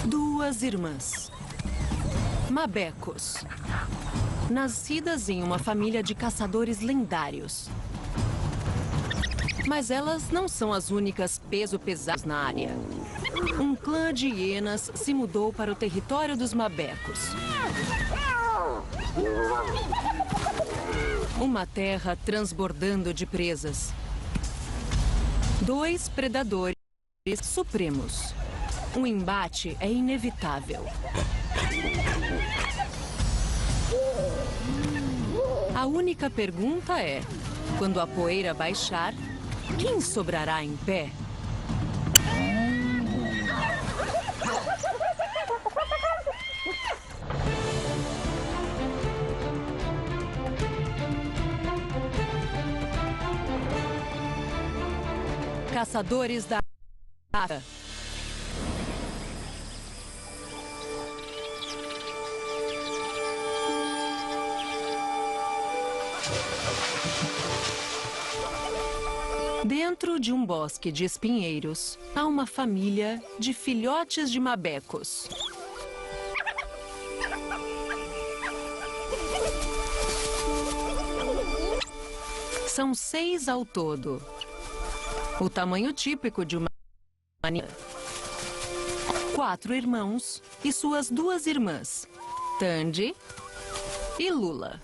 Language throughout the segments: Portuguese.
Duas irmãs. Mabecos. Nascidas em uma família de caçadores lendários. Mas elas não são as únicas peso pesados na área. Um clã de hienas se mudou para o território dos Mabecos. Uma terra transbordando de presas. Dois predadores supremos. Um embate é inevitável. A única pergunta é, quando a poeira baixar, quem sobrará em pé? Caçadores da África. Dentro de um bosque de espinheiros, há uma família de filhotes de mabecos. São 6 ao todo. O tamanho típico de uma maninha. 4 irmãos e suas 2 irmãs, Tandy e Lula.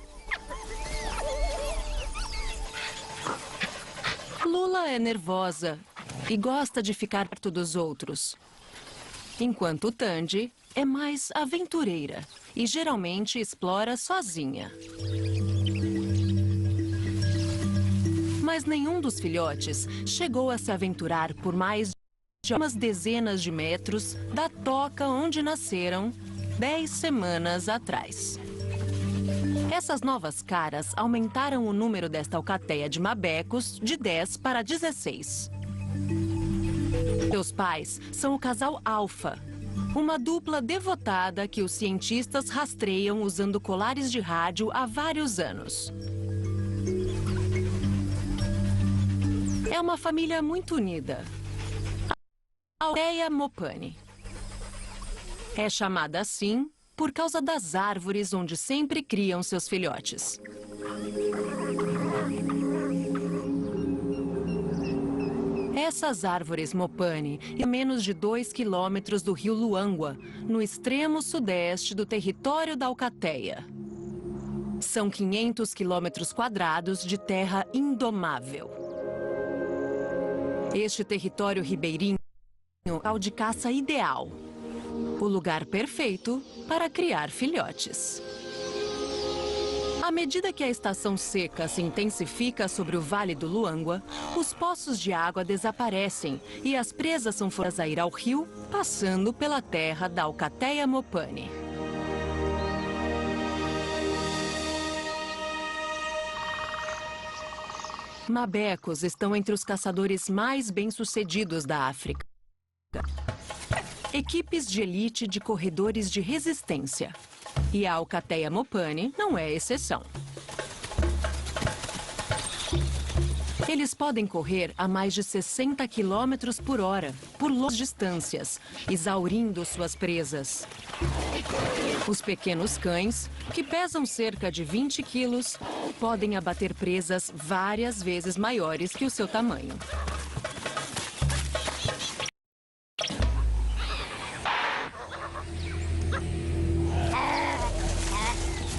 Lula é nervosa e gosta de ficar perto dos outros, enquanto Tandy é mais aventureira e geralmente explora sozinha. Mas nenhum dos filhotes chegou a se aventurar por mais de umas dezenas de metros da toca onde nasceram 10 semanas atrás. Essas novas caras aumentaram o número desta alcateia de mabecos de 10 para 16. Seus pais são o casal Alfa, uma dupla devotada que os cientistas rastreiam usando colares de rádio há vários anos. É uma família muito unida. A alcateia Mopane. É chamada assim por causa das árvores onde sempre criam seus filhotes. Essas árvores Mopane a menos de 2 quilômetros do rio Luangwa, no extremo sudeste do território da alcateia. São 500 quilômetros quadrados de terra indomável. Este território ribeirinho é o local de caça ideal. O lugar perfeito para criar filhotes. À medida que a estação seca se intensifica sobre o Vale do Luangwa, os poços de água desaparecem e as presas são forçadas a ir ao rio, passando pela terra da alcateia Mopane. Mabecos estão entre os caçadores mais bem-sucedidos da África. Equipes de elite de corredores de resistência. E a alcateia Mopane não é exceção. Eles podem correr a mais de 60 quilômetros por hora, por longas distâncias, exaurindo suas presas. Os pequenos cães, que pesam cerca de 20 quilos, podem abater presas várias vezes maiores que o seu tamanho.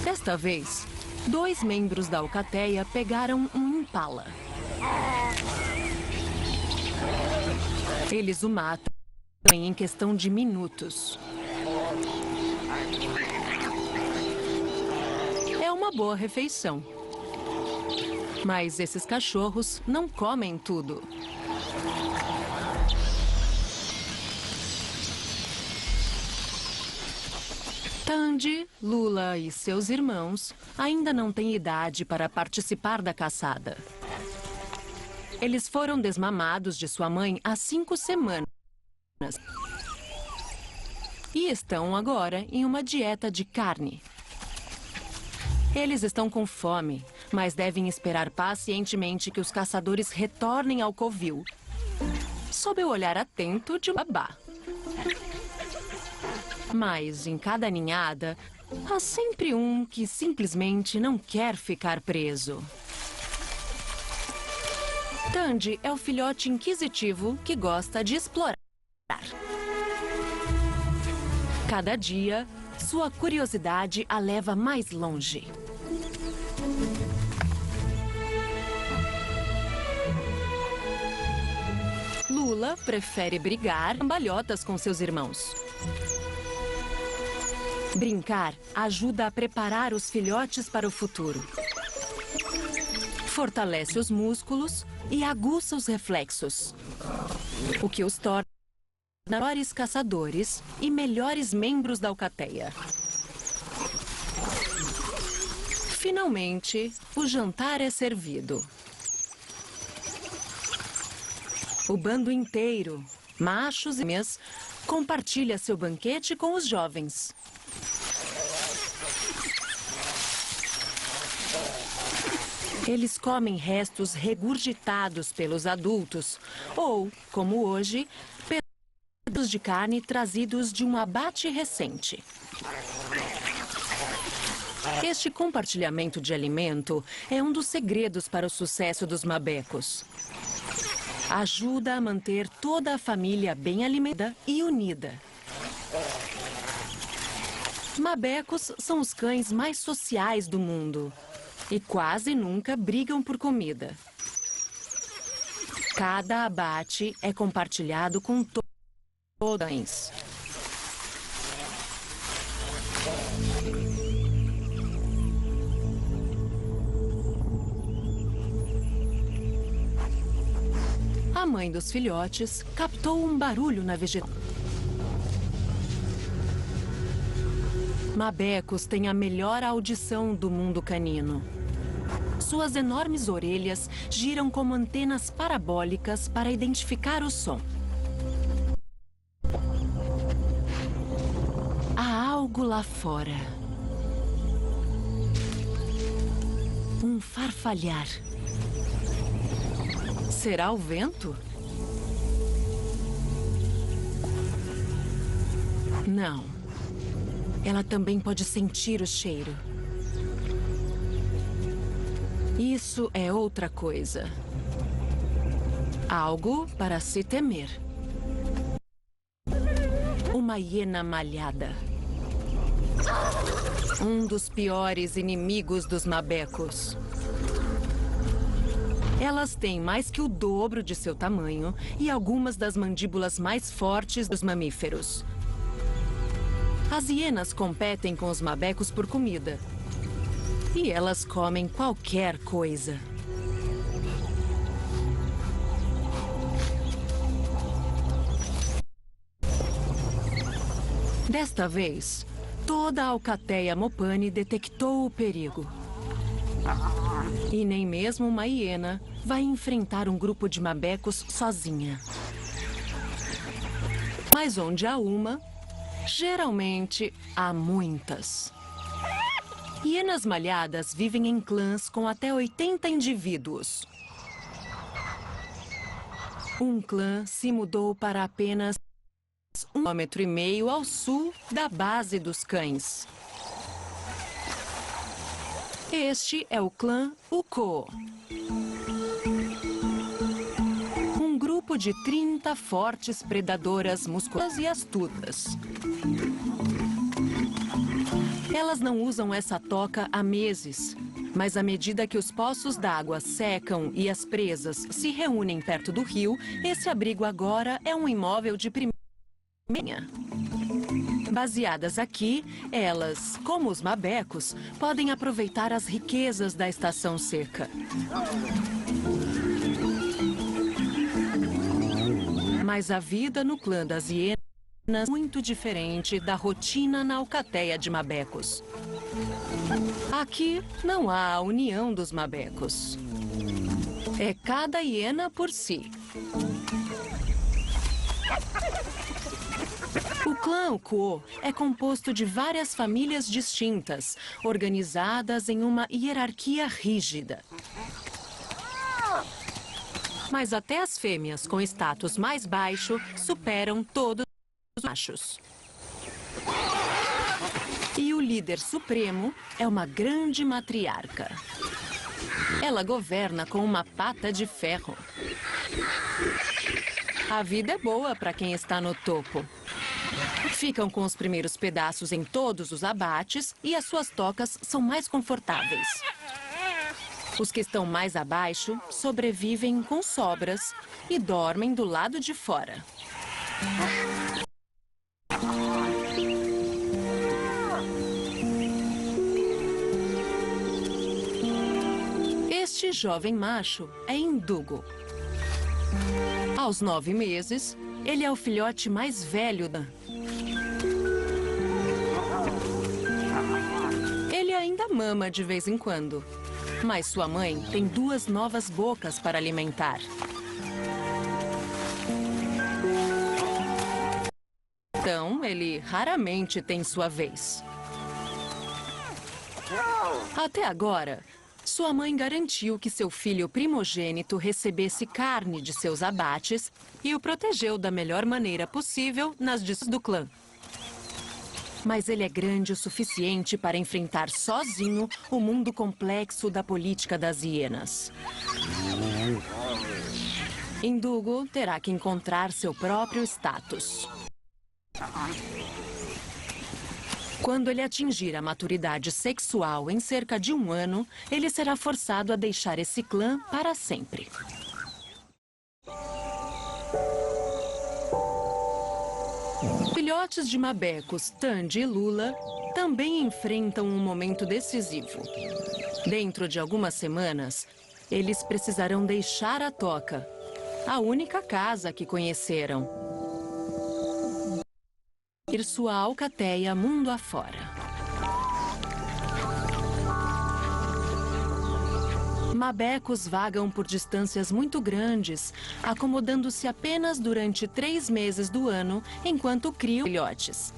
Desta vez, 2 membros da alcateia pegaram um impala. Eles o matam em questão de minutos. É uma boa refeição. Mas esses cachorros não comem tudo. Tandy, Lula e seus irmãos ainda não têm idade para participar da caçada. Eles foram desmamados de sua mãe há 5 semanas. E estão agora em uma dieta de carne. Eles estão com fome, mas devem esperar pacientemente que os caçadores retornem ao covil, sob o olhar atento de um babá. Mas em cada ninhada, há sempre um que simplesmente não quer ficar preso. Tandy é o filhote inquisitivo que gosta de explorar. Cada dia, sua curiosidade a leva mais longe. Lula prefere brigar cambalhotas com seus irmãos. Brincar ajuda a preparar os filhotes para o futuro. Fortalece os músculos e aguça os reflexos, o que os torna melhores caçadores e melhores membros da alcateia. Finalmente, o jantar é servido. O bando inteiro, machos e fêmeas, compartilha seu banquete com os jovens. Eles comem restos regurgitados pelos adultos ou, como hoje, pedaços de carne trazidos de um abate recente. Este compartilhamento de alimento é um dos segredos para o sucesso dos mabecos. Ajuda a manter toda a família bem alimentada e unida. Mabecos são os cães mais sociais do mundo e quase nunca brigam por comida. Cada abate é compartilhado com todos os cães. A mãe dos filhotes captou um barulho na vegetação. Mabecos têm a melhor audição do mundo canino. Suas enormes orelhas giram como antenas parabólicas para identificar o som. Há algo lá fora. Um farfalhar. Será o vento? Não. Ela também pode sentir o cheiro. Isso é outra coisa. Algo para se temer. Uma hiena malhada. Um dos piores inimigos dos mabecos. Elas têm mais que o dobro de seu tamanho e algumas das mandíbulas mais fortes dos mamíferos. As hienas competem com os mabecos por comida. E elas comem qualquer coisa. Desta vez, toda a alcateia Mopane detectou o perigo. E nem mesmo uma hiena vai enfrentar um grupo de mabecos sozinha. Mas onde há uma, geralmente há muitas. Hienas malhadas vivem em clãs com até 80 indivíduos. Um clã se mudou para apenas 1,5 km ao sul da base dos cães. Este é o clã Uko. Um grupo de 30 fortes predadoras musculosas e astutas. Elas não usam essa toca há meses, mas à medida que os poços d'água secam e as presas se reúnem perto do rio, esse abrigo agora é um imóvel de primeira. Baseadas aqui, elas, como os mabecos, podem aproveitar as riquezas da estação seca. Mas a vida no clã das hienas é muito diferente da rotina na alcateia de mabecos. Aqui não há a união dos mabecos. É cada hiena por si. O clã Uko é composto de várias famílias distintas, organizadas em uma hierarquia rígida. Mas até as fêmeas com status mais baixo superam todos os machos. E o líder supremo é uma grande matriarca. Ela governa com uma pata de ferro. A vida é boa para quem está no topo. Ficam com os primeiros pedaços em todos os abates e as suas tocas são mais confortáveis. Os que estão mais abaixo sobrevivem com sobras e dormem do lado de fora. Este jovem macho é Indugo. Aos 9 meses, ele é o filhote mais velho da... Ele ainda mama de vez em quando, mas sua mãe tem 2 novas bocas para alimentar. Então, ele raramente tem sua vez. Até agora, sua mãe garantiu que seu filho primogênito recebesse carne de seus abates e o protegeu da melhor maneira possível nas disputas do clã. Mas ele é grande o suficiente para enfrentar sozinho o mundo complexo da política das hienas. Indugo terá que encontrar seu próprio status. Quando ele atingir a maturidade sexual em cerca de 1 ano, ele será forçado a deixar esse clã para sempre. Filhotes de mabecos, Tandy e Lula, também enfrentam um momento decisivo. Dentro de algumas semanas, eles precisarão deixar a toca, a única casa que conheceram, ir sua alcateia mundo afora. Mabecos vagam por distâncias muito grandes, acomodando-se apenas durante 3 meses do ano, enquanto criam filhotes.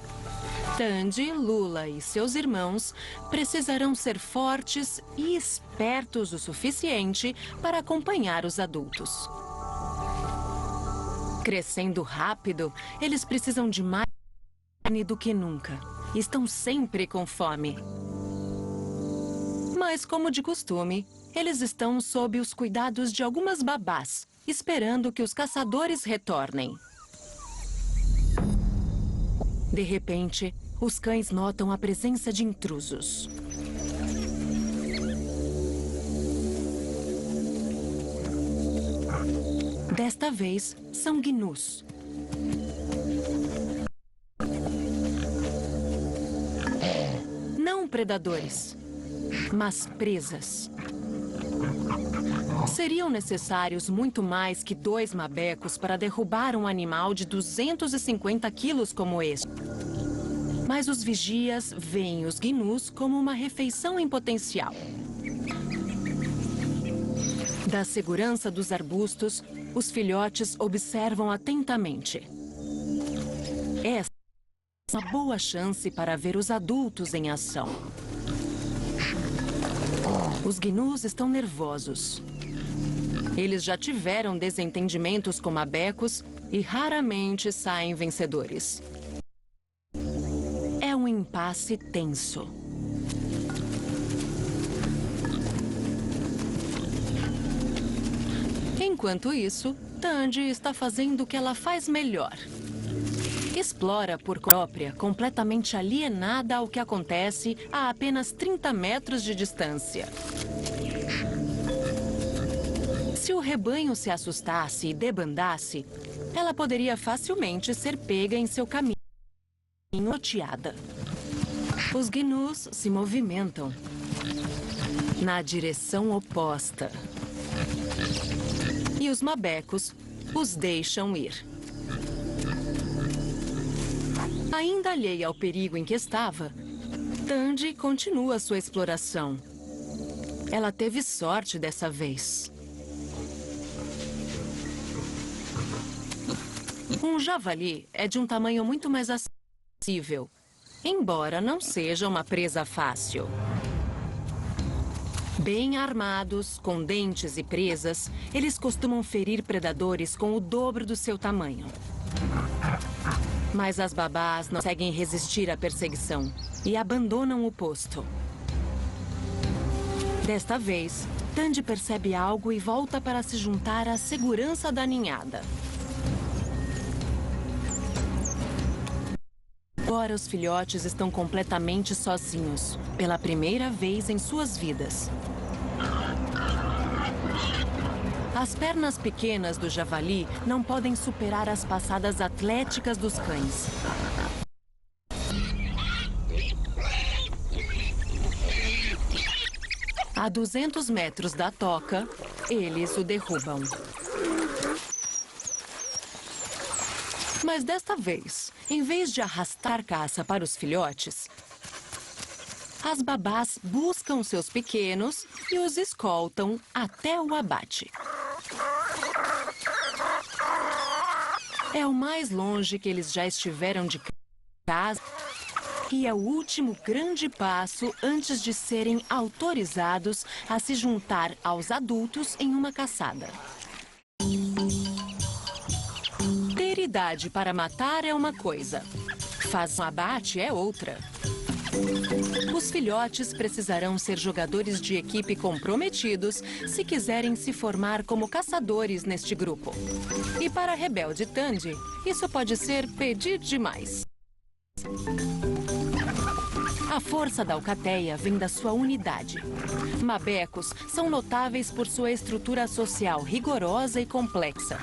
Tandy, Lula e seus irmãos precisarão ser fortes e espertos o suficiente para acompanhar os adultos. Crescendo rápido, eles precisam de mais carne do que nunca. Estão sempre com fome. Mas, como de costume, eles estão sob os cuidados de algumas babás, esperando que os caçadores retornem. De repente, os cães notam a presença de intrusos. Desta vez, são gnus. Não predadores, mas presas. Seriam necessários muito mais que 2 mabecos para derrubar um animal de 250 quilos como este. Mas os vigias veem os gnus como uma refeição em potencial. Da segurança dos arbustos, os filhotes observam atentamente. Essa é uma boa chance para ver os adultos em ação. Os gnus estão nervosos. Eles já tiveram desentendimentos com mabecos e raramente saem vencedores. É um impasse tenso. Enquanto isso, Tandy está fazendo o que ela faz melhor. Explora por própria, completamente alienada ao que acontece a apenas 30 metros de distância. Se o rebanho se assustasse e debandasse, ela poderia facilmente ser pega em seu caminho, noteada. Os gnus se movimentam na direção oposta. E os mabecos os deixam ir. Ainda alheia ao perigo em que estava, Tandy continua sua exploração. Ela teve sorte dessa vez. Um javali é de um tamanho muito mais acessível, embora não seja uma presa fácil. Bem armados, com dentes e presas, eles costumam ferir predadores com o dobro do seu tamanho. Mas as babás não conseguem resistir à perseguição e abandonam o posto. Desta vez, Tandy percebe algo e volta para se juntar à segurança da ninhada. Agora os filhotes estão completamente sozinhos, pela primeira vez em suas vidas. As pernas pequenas do javali não podem superar as passadas atléticas dos cães. A 200 metros da toca, eles o derrubam. Mas desta vez, em vez de arrastar caça para os filhotes, as babás buscam seus pequenos e os escoltam até o abate. É o mais longe que eles já estiveram de casa e é o último grande passo antes de serem autorizados a se juntar aos adultos em uma caçada. Ter idade para matar é uma coisa, fazer um abate é outra. Os filhotes precisarão ser jogadores de equipe comprometidos se quiserem se formar como caçadores neste grupo. E para a rebelde Tandy, isso pode ser pedir demais. A força da alcateia vem da sua unidade. Mabecos são notáveis por sua estrutura social rigorosa e complexa.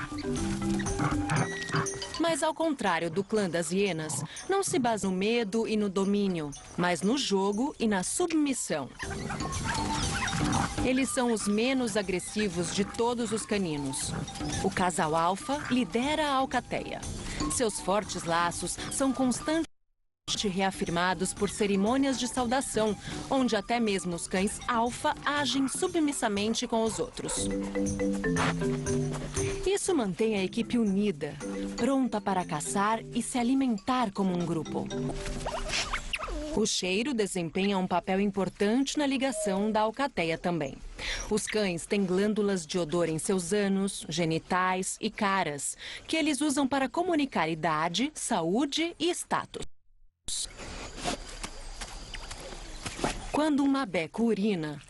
Mas ao contrário do clã das hienas, não se basa no medo e no domínio, mas no jogo e na submissão. Eles são os menos agressivos de todos os caninos. O casal alfa lidera a alcateia. Seus fortes laços são constantemente reafirmados por cerimônias de saudação, onde até mesmo os cães alfa agem submissamente com os outros. Isso mantém a equipe unida, pronta para caçar e se alimentar como um grupo. O cheiro desempenha um papel importante na ligação da alcateia também. Os cães têm glândulas de odor em seus ânus, genitais e caras, que eles usam para comunicar idade, saúde e status. Quando um mabeco urina,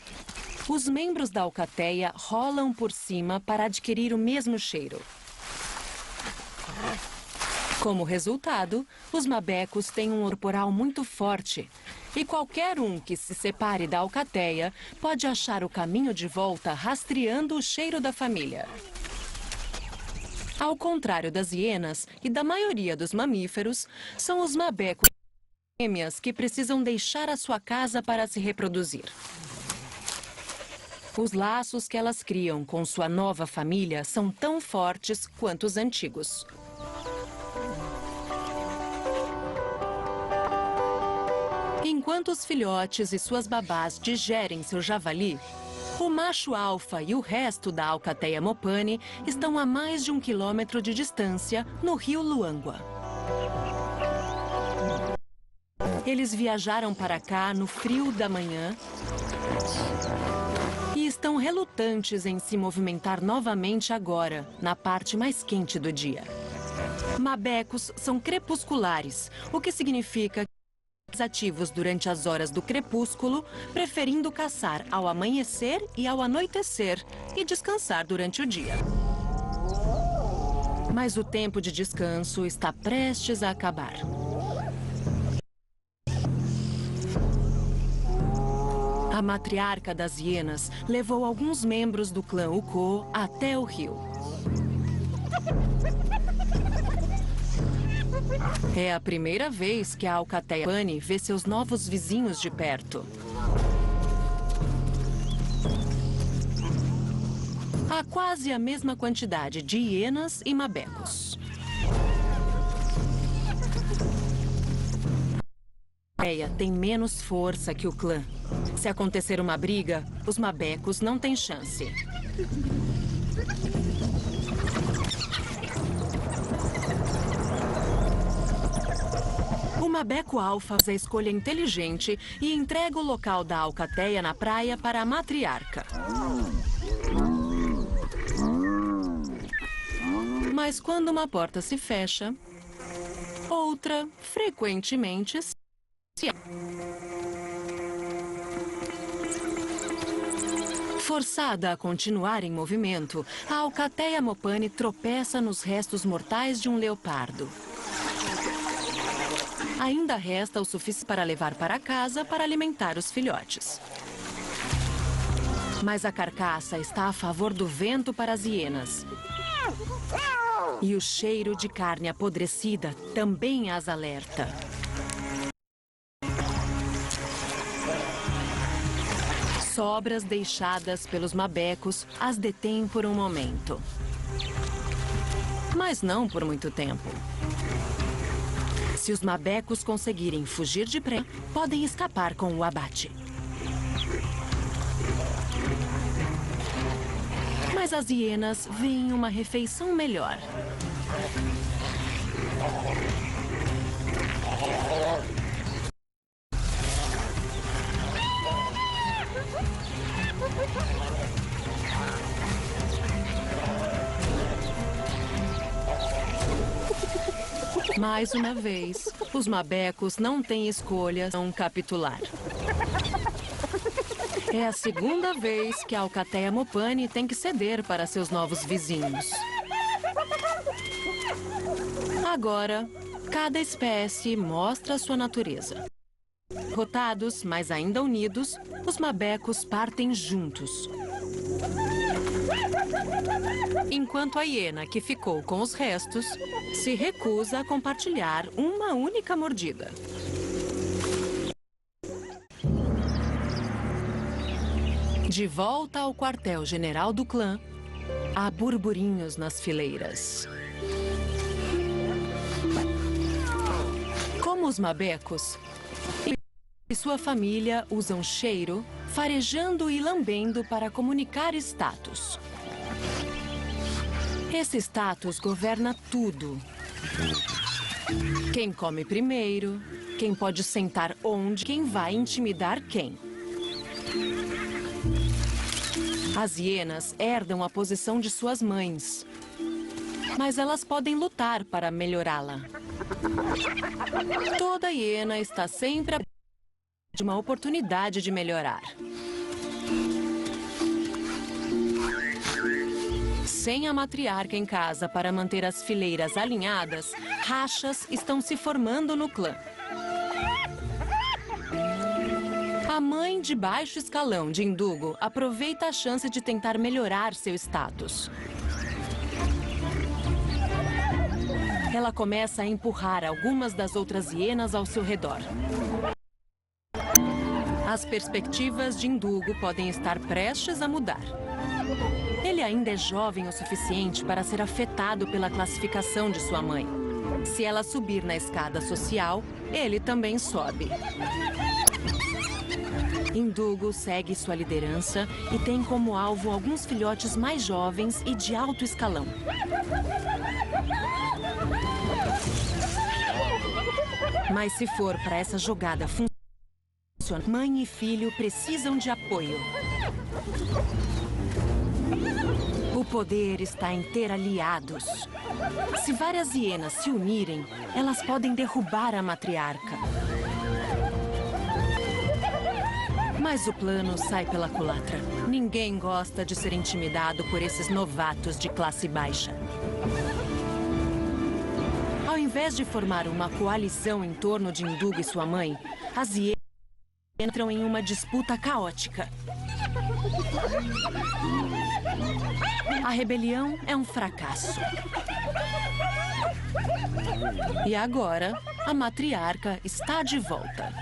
os membros da alcateia rolam por cima para adquirir o mesmo cheiro. Como resultado, os mabecos têm um corporal muito forte e qualquer um que se separe da alcateia pode achar o caminho de volta rastreando o cheiro da família. Ao contrário das hienas e da maioria dos mamíferos, são os mabecos fêmeas que precisam deixar a sua casa para se reproduzir. Os laços que elas criam com sua nova família são tão fortes quanto os antigos. Enquanto os filhotes e suas babás digerem seu javali, o macho alfa e o resto da alcateia Mopane estão a mais de 1 quilômetro de distância no rio Luangwa. Eles viajaram para cá no frio da manhã e estão relutantes em se movimentar novamente agora, na parte mais quente do dia. Mabecos são crepusculares, o que significa que ativos durante as horas do crepúsculo, preferindo caçar ao amanhecer e ao anoitecer e descansar durante o dia. Mas o tempo de descanso está prestes a acabar. A matriarca das hienas levou alguns membros do clã Ukko até o rio. É a primeira vez que a alcateia Mopane vê seus novos vizinhos de perto. Há quase a mesma quantidade de hienas e mabecos. A alcateia tem menos força que o clã. Se acontecer uma briga, os mabecos não têm chance. O mabeco alfa faz a escolha inteligente e entrega o local da alcateia na praia para a matriarca. Mas quando uma porta se fecha, Outra, frequentemente, forçada a continuar em movimento, a Alcateia mopane tropeça nos restos mortais de um leopardo. Ainda resta o suficiente para levar para casa para alimentar os filhotes. Mas a carcaça está a favor do vento para as hienas. E o cheiro de carne apodrecida também as alerta. Sobras deixadas pelos mabecos as detêm por um momento. Mas não por muito tempo. Se os mabecos conseguirem fugir de pré, podem escapar com o abate. Mas as hienas veem uma refeição melhor. Mais uma vez, os mabecos não têm escolha, não capitular. É a segunda vez que a Alcateia mopane tem que ceder para seus novos vizinhos. Agora, cada espécie mostra sua natureza. Derrotados, mas ainda unidos, os mabecos partem juntos. Enquanto a hiena, que ficou com os restos, se recusa a compartilhar uma única mordida. De volta ao quartel-general do clã, há burburinhos nas fileiras. Como os mabecos e sua família usam cheiro, farejando e lambendo para comunicar status. Esse status governa tudo. Quem come primeiro, quem pode sentar onde, quem vai intimidar quem. As hienas herdam a posição de suas mães, mas elas podem lutar para melhorá-la. Toda hiena está sempre de uma oportunidade de melhorar. Sem a matriarca em casa para manter as fileiras alinhadas, rachas estão se formando no clã. A mãe de baixo escalão de Indugo aproveita a chance de tentar melhorar seu status. Ela começa a empurrar algumas das outras hienas ao seu redor. As perspectivas de Indugo podem estar prestes a mudar. Ele ainda é jovem o suficiente para ser afetado pela classificação de sua mãe. Se ela subir na escada social, ele também sobe. Indugo segue sua liderança e tem como alvo alguns filhotes mais jovens e de alto escalão. Mas se for para essa jogada funcionar, mãe e filho precisam de apoio. O poder está em ter aliados. Se várias hienas se unirem, elas podem derrubar a matriarca. Mas o plano sai pela culatra. Ninguém gosta de ser intimidado por esses novatos de classe baixa. Ao invés de formar uma coalizão em torno de Indugo e sua mãe, as hienas entram em uma disputa caótica. A rebelião é um fracasso. E agora, a matriarca está de volta.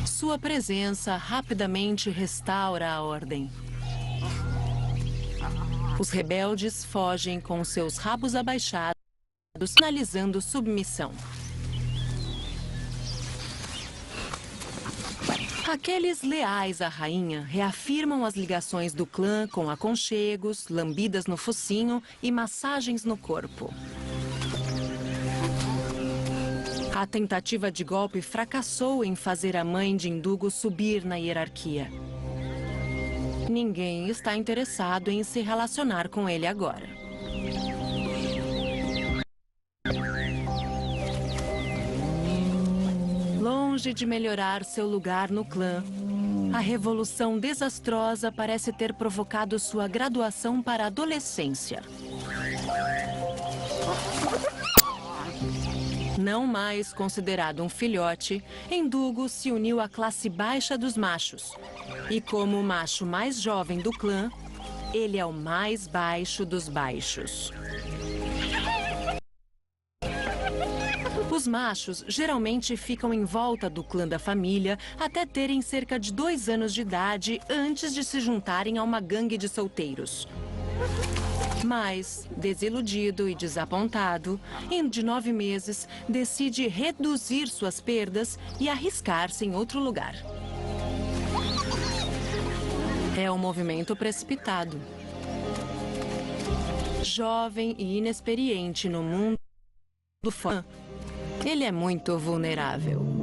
Sua presença rapidamente restaura a ordem. Os rebeldes fogem com seus rabos abaixados, sinalizando submissão. Aqueles leais à rainha reafirmam as ligações do clã com aconchegos, lambidas no focinho e massagens no corpo. A tentativa de golpe fracassou em fazer a mãe de Indugo subir na hierarquia. Ninguém está interessado em se relacionar com ele agora. Longe de melhorar seu lugar no clã, a revolução desastrosa parece ter provocado sua graduação para a adolescência. Não mais considerado um filhote, Endugo se uniu à classe baixa dos machos. E como o macho mais jovem do clã, ele é o mais baixo dos baixos. Os machos geralmente ficam em volta do clã da família até terem cerca de 2 anos de idade antes de se juntarem a uma gangue de solteiros. Mas, desiludido e desapontado, em de 9 meses, decide reduzir suas perdas e arriscar-se em outro lugar. É um movimento precipitado. Jovem e inexperiente no mundo do fã, ele é muito vulnerável.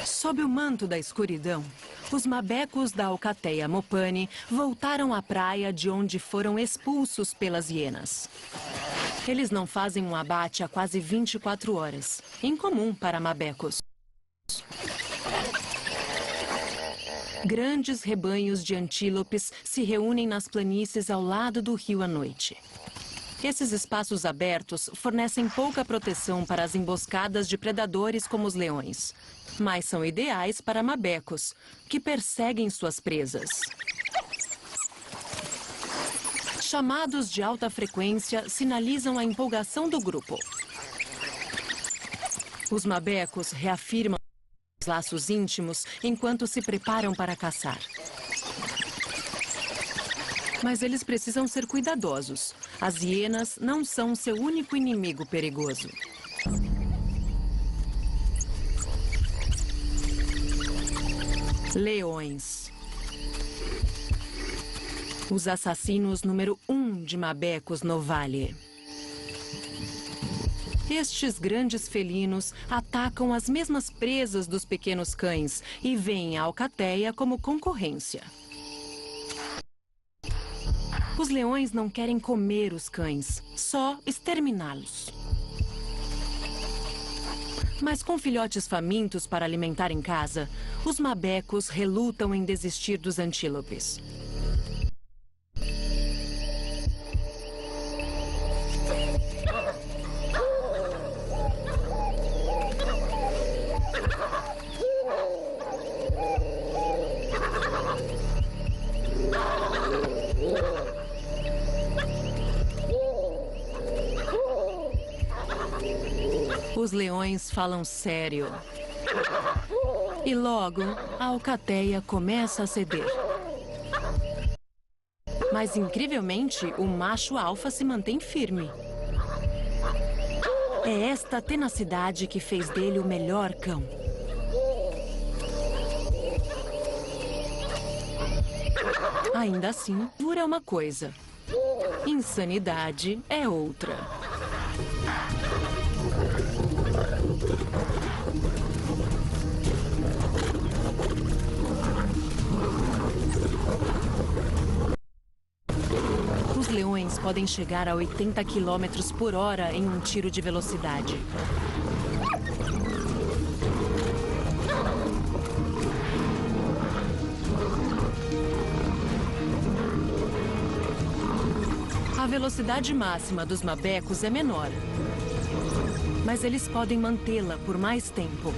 Sob o manto da escuridão, os mabecos da alcateia Mopane voltaram à praia de onde foram expulsos pelas hienas. Eles não fazem um abate há quase 24 horas, incomum para mabecos. Grandes rebanhos de antílopes se reúnem nas planícies ao lado do rio à noite. Esses espaços abertos fornecem pouca proteção para as emboscadas de predadores como os leões, mas são ideais para mabecos, que perseguem suas presas. Chamados de alta frequência sinalizam a empolgação do grupo. Os mabecos reafirmam os laços íntimos enquanto se preparam para caçar. Mas eles precisam ser cuidadosos. As hienas não são seu único inimigo perigoso. Leões. Os assassinos número 1 de mabecos no vale. Estes grandes felinos atacam as mesmas presas dos pequenos cães e veem a alcateia como concorrência. Os leões não querem comer os cães, só exterminá-los. Mas com filhotes famintos para alimentar em casa, os mabecos relutam em desistir dos antílopes. Os leões falam sério. E logo, a alcateia começa a ceder. Mas, incrivelmente, o macho alfa se mantém firme. É esta tenacidade que fez dele o melhor cão. Ainda assim, pura é uma coisa. Insanidade é outra. Os leões podem chegar a 80 km por hora em um tiro de velocidade. A velocidade máxima dos mabecos é menor, mas eles podem mantê-la por mais tempo.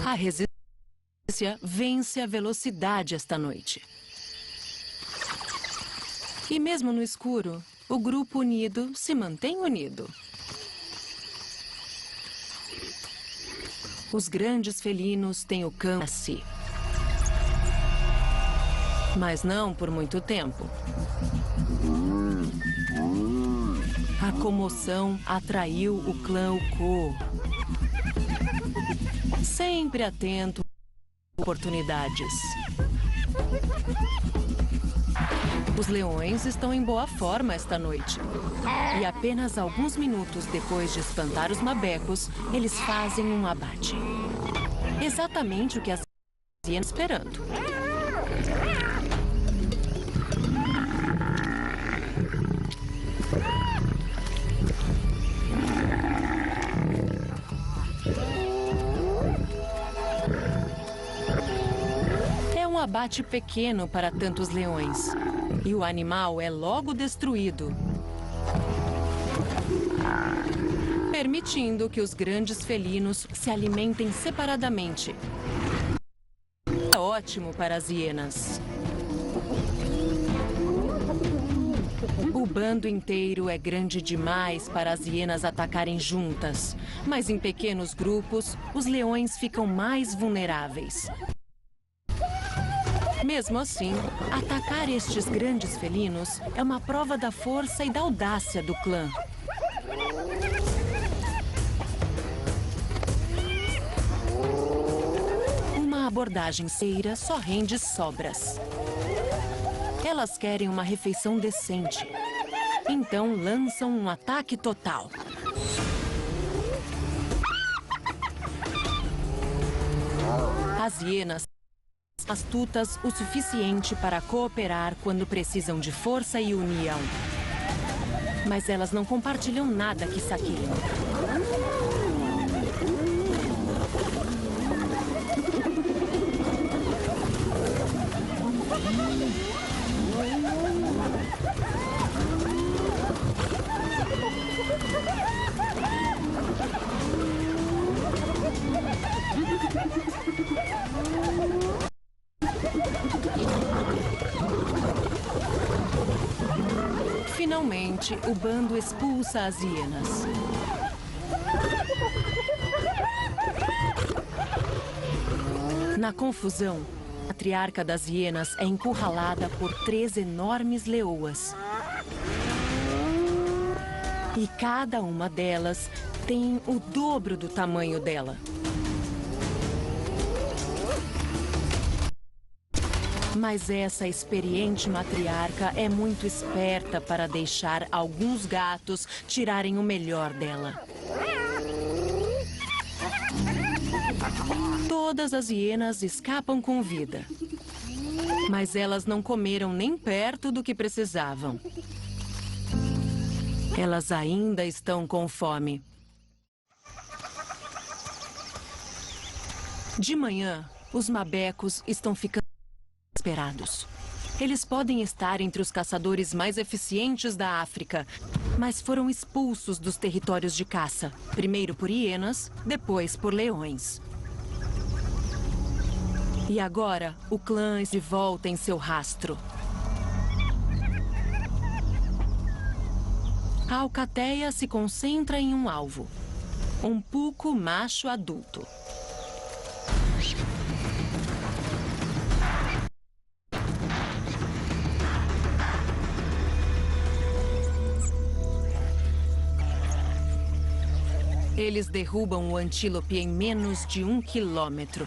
A resistência vence a velocidade esta noite. E mesmo no escuro, o grupo unido se mantém unido. Os grandes felinos têm o cão a si. Mas não por muito tempo. A comoção atraiu o clã Uko. Sempre atento a oportunidades. Os leões estão em boa forma esta noite. E apenas alguns minutos depois de espantar os mabecos, eles fazem um abate. Exatamente o que as hienas esperando. É um abate pequeno para tantos leões. E o animal é logo destruído, permitindo que os grandes felinos se alimentem separadamente. É ótimo para as hienas. O bando inteiro é grande demais para as hienas atacarem juntas, mas em pequenos grupos, os leões ficam mais vulneráveis. Mesmo assim, atacar estes grandes felinos é uma prova da força e da audácia do clã. Uma abordagem ceira só rende sobras. Elas querem uma refeição decente. Então lançam um ataque total. As hienas astutas o suficiente para cooperar quando precisam de força e união. Mas elas não compartilham nada que saqueiam. Finalmente, o bando expulsa as hienas. Na confusão, a matriarca das hienas é encurralada por 3 enormes leoas. E cada uma delas tem o dobro do tamanho dela. Mas essa experiente matriarca é muito esperta para deixar alguns gatos tirarem o melhor dela. Todas as hienas escapam com vida. Mas elas não comeram nem perto do que precisavam. Elas ainda estão com fome. De manhã, os mabecos estão ficando desesperados. Eles podem estar entre os caçadores mais eficientes da África, mas foram expulsos dos territórios de caça, primeiro por hienas, depois por leões. E agora, o clã está de volta em seu rastro. A alcateia se concentra em um alvo. Um puco macho adulto. Eles derrubam o antílope em menos de 1 quilômetro.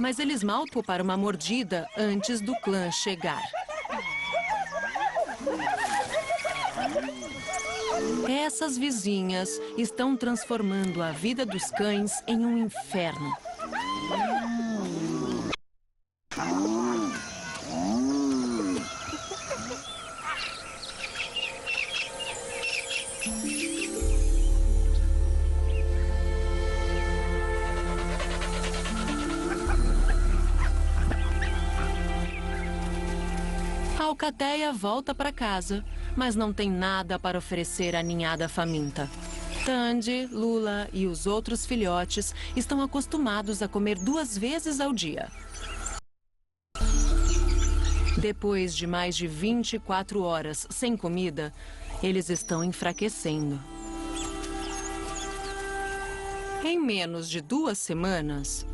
Mas eles mal pouparam uma mordida antes do clã chegar. Essas vizinhas estão transformando a vida dos cães em um inferno. A alcateia volta para casa, mas não tem nada para oferecer à ninhada faminta. Tandy, Lula e os outros filhotes estão acostumados a comer 2 vezes ao dia. Depois de mais de 24 horas sem comida, eles estão enfraquecendo. Em menos de 2 semanas,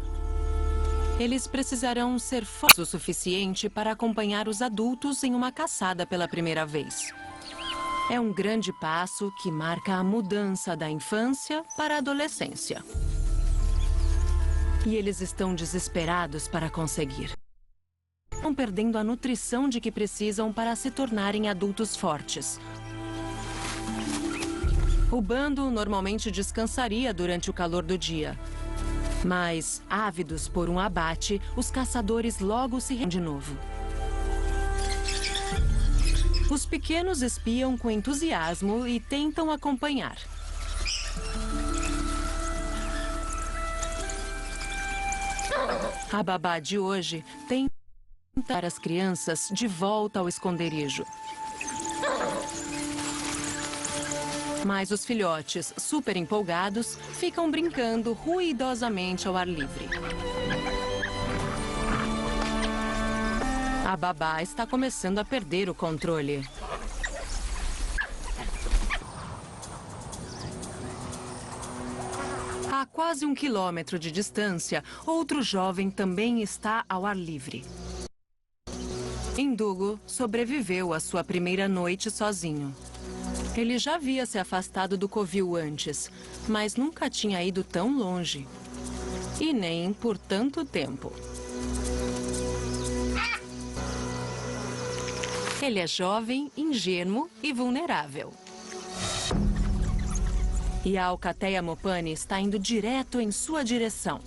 eles precisarão ser fortes o suficiente para acompanhar os adultos em uma caçada pela primeira vez. É um grande passo que marca a mudança da infância para a adolescência. E eles estão desesperados para conseguir. Estão perdendo a nutrição de que precisam para se tornarem adultos fortes. O bando normalmente descansaria durante o calor do dia. Mas, ávidos por um abate, os caçadores logo se rendem de novo. Os pequenos espiam com entusiasmo e tentam acompanhar. A babá de hoje tenta dar as crianças de volta ao esconderijo. Mas os filhotes, super empolgados, ficam brincando ruidosamente ao ar livre. A babá está começando a perder o controle. A quase 1 quilômetro de distância, outro jovem também está ao ar livre. Indugo sobreviveu à sua primeira noite sozinho. Ele já havia se afastado do covil antes, mas nunca tinha ido tão longe. E nem por tanto tempo. Ele é jovem, ingênuo e vulnerável. E a Alcateia Mopane está indo direto em sua direção.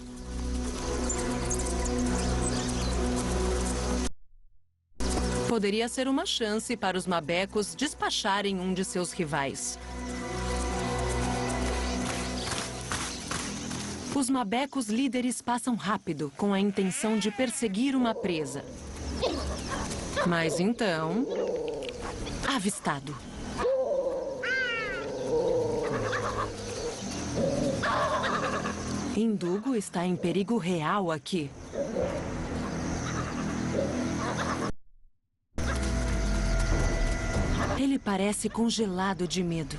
Poderia ser uma chance para os mabecos despacharem um de seus rivais. Os mabecos líderes passam rápido com a intenção de perseguir uma presa. Mas então... avistado. Indugo está em perigo real aqui. Ele parece congelado de medo.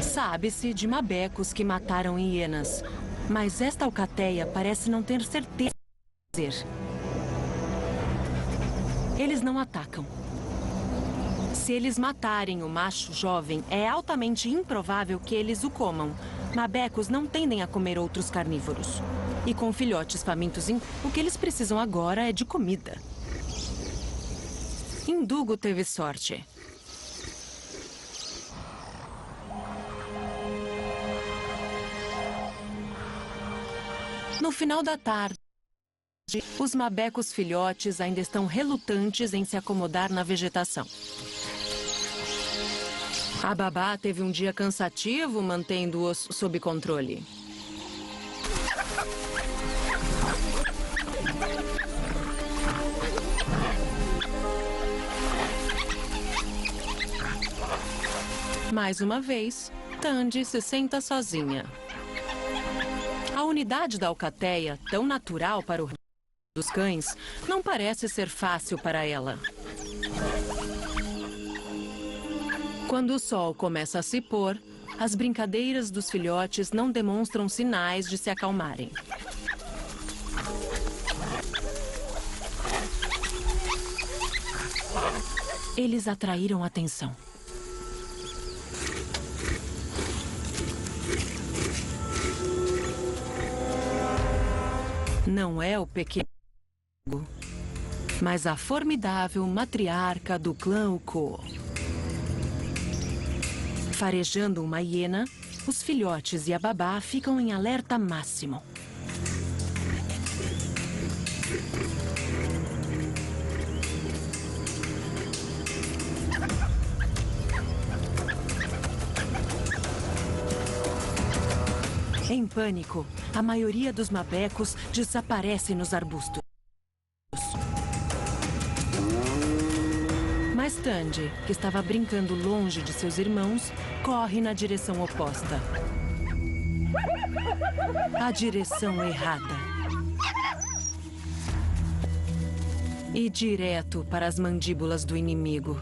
Sabe-se de mabecos que mataram hienas, mas esta alcateia parece não ter certeza de fazer. Eles não atacam. Se eles matarem o macho jovem, é altamente improvável que eles o comam. Mabecos não tendem a comer outros carnívoros. E com filhotes famintos, o que eles precisam agora é de comida. Indugo teve sorte. No final da tarde, os mabecos filhotes ainda estão relutantes em se acomodar na vegetação. A babá teve um dia cansativo mantendo-os sob controle. Mais uma vez, Tandy se senta sozinha. A unidade da alcateia, tão natural para o dos cães, não parece ser fácil para ela. Quando o sol começa a se pôr, as brincadeiras dos filhotes não demonstram sinais de se acalmarem. Eles atraíram atenção. Não é o pequeno, mas a formidável matriarca do clã Ukoo. Farejando uma hiena, os filhotes e a babá ficam em alerta máximo. Em pânico, a maioria dos mabecos desaparece nos arbustos. Mas Tandy, que estava brincando longe de seus irmãos, corre na direção oposta. A direção errada. E direto para as mandíbulas do inimigo.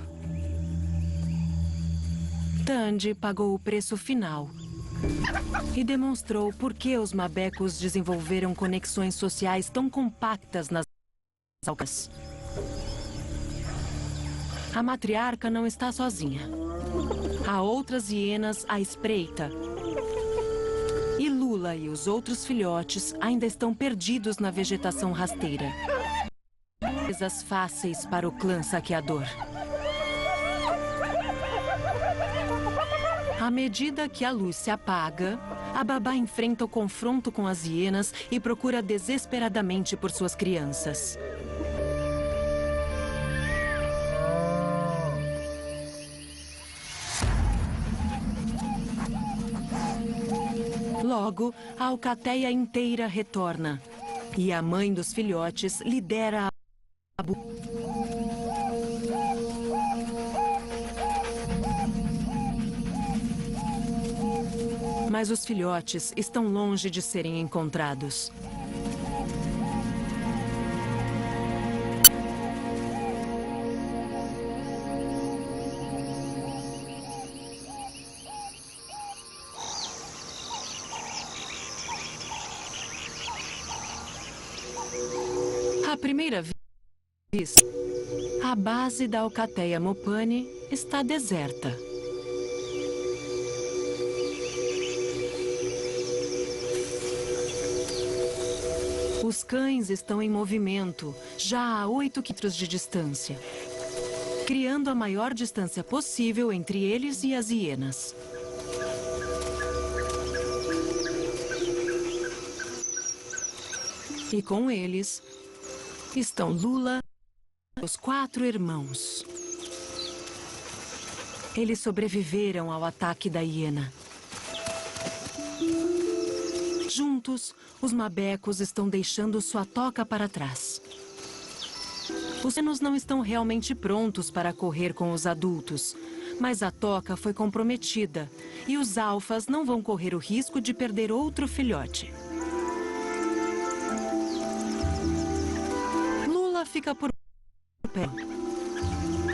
Tandy pagou o preço final. E demonstrou por que os mabecos desenvolveram conexões sociais tão compactas nas alcas. A matriarca não está sozinha. Há outras hienas à espreita. Lula e os outros filhotes ainda estão perdidos na vegetação rasteira. Coisas fáceis para o clã saqueador. À medida que a luz se apaga, a babá enfrenta o confronto com as hienas e procura desesperadamente por suas crianças. Logo, a alcateia inteira retorna. E a mãe dos filhotes lidera a Mas os filhotes estão longe de serem encontrados. À primeira vista, a base da alcateia Mopane está deserta. Os cães estão em movimento, já a 8 quilômetros de distância, criando a maior distância possível entre eles e as hienas. E com eles estão Lula e os 4 irmãos. Eles sobreviveram ao ataque da hiena. Juntos, os mabecos estão deixando sua toca para trás. Os pequenos não estão realmente prontos para correr com os adultos, mas a toca foi comprometida e os alfas não vão correr o risco de perder outro filhote. Lula fica por perto.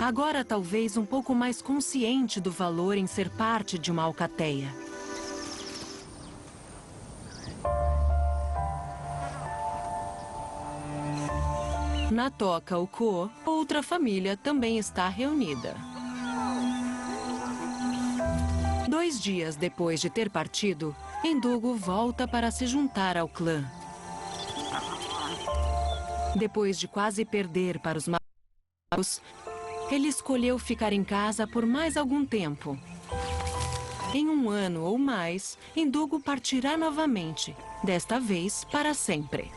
Agora talvez um pouco mais consciente do valor em ser parte de uma alcateia. Na toca Ukô, outra família também está reunida. 2 dias depois de ter partido, Endugo volta para se juntar ao clã. Depois de quase perder para os mabecos, ele escolheu ficar em casa por mais algum tempo. Em 1 ano ou mais, Endugo partirá novamente, desta vez para sempre.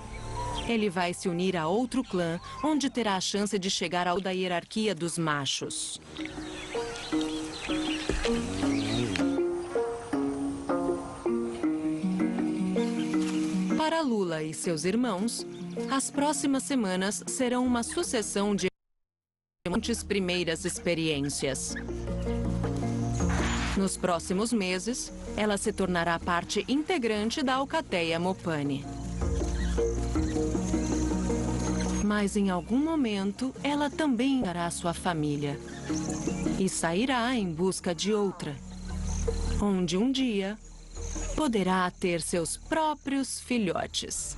Ele vai se unir a outro clã, onde terá a chance de chegar ao da hierarquia dos machos. Para Lula e seus irmãos, as próximas semanas serão uma sucessão de muitas primeiras experiências. Nos próximos meses, ela se tornará parte integrante da alcateia Mopane. Mas em algum momento, ela também dará sua família. E sairá em busca de outra, onde um dia poderá ter seus próprios filhotes.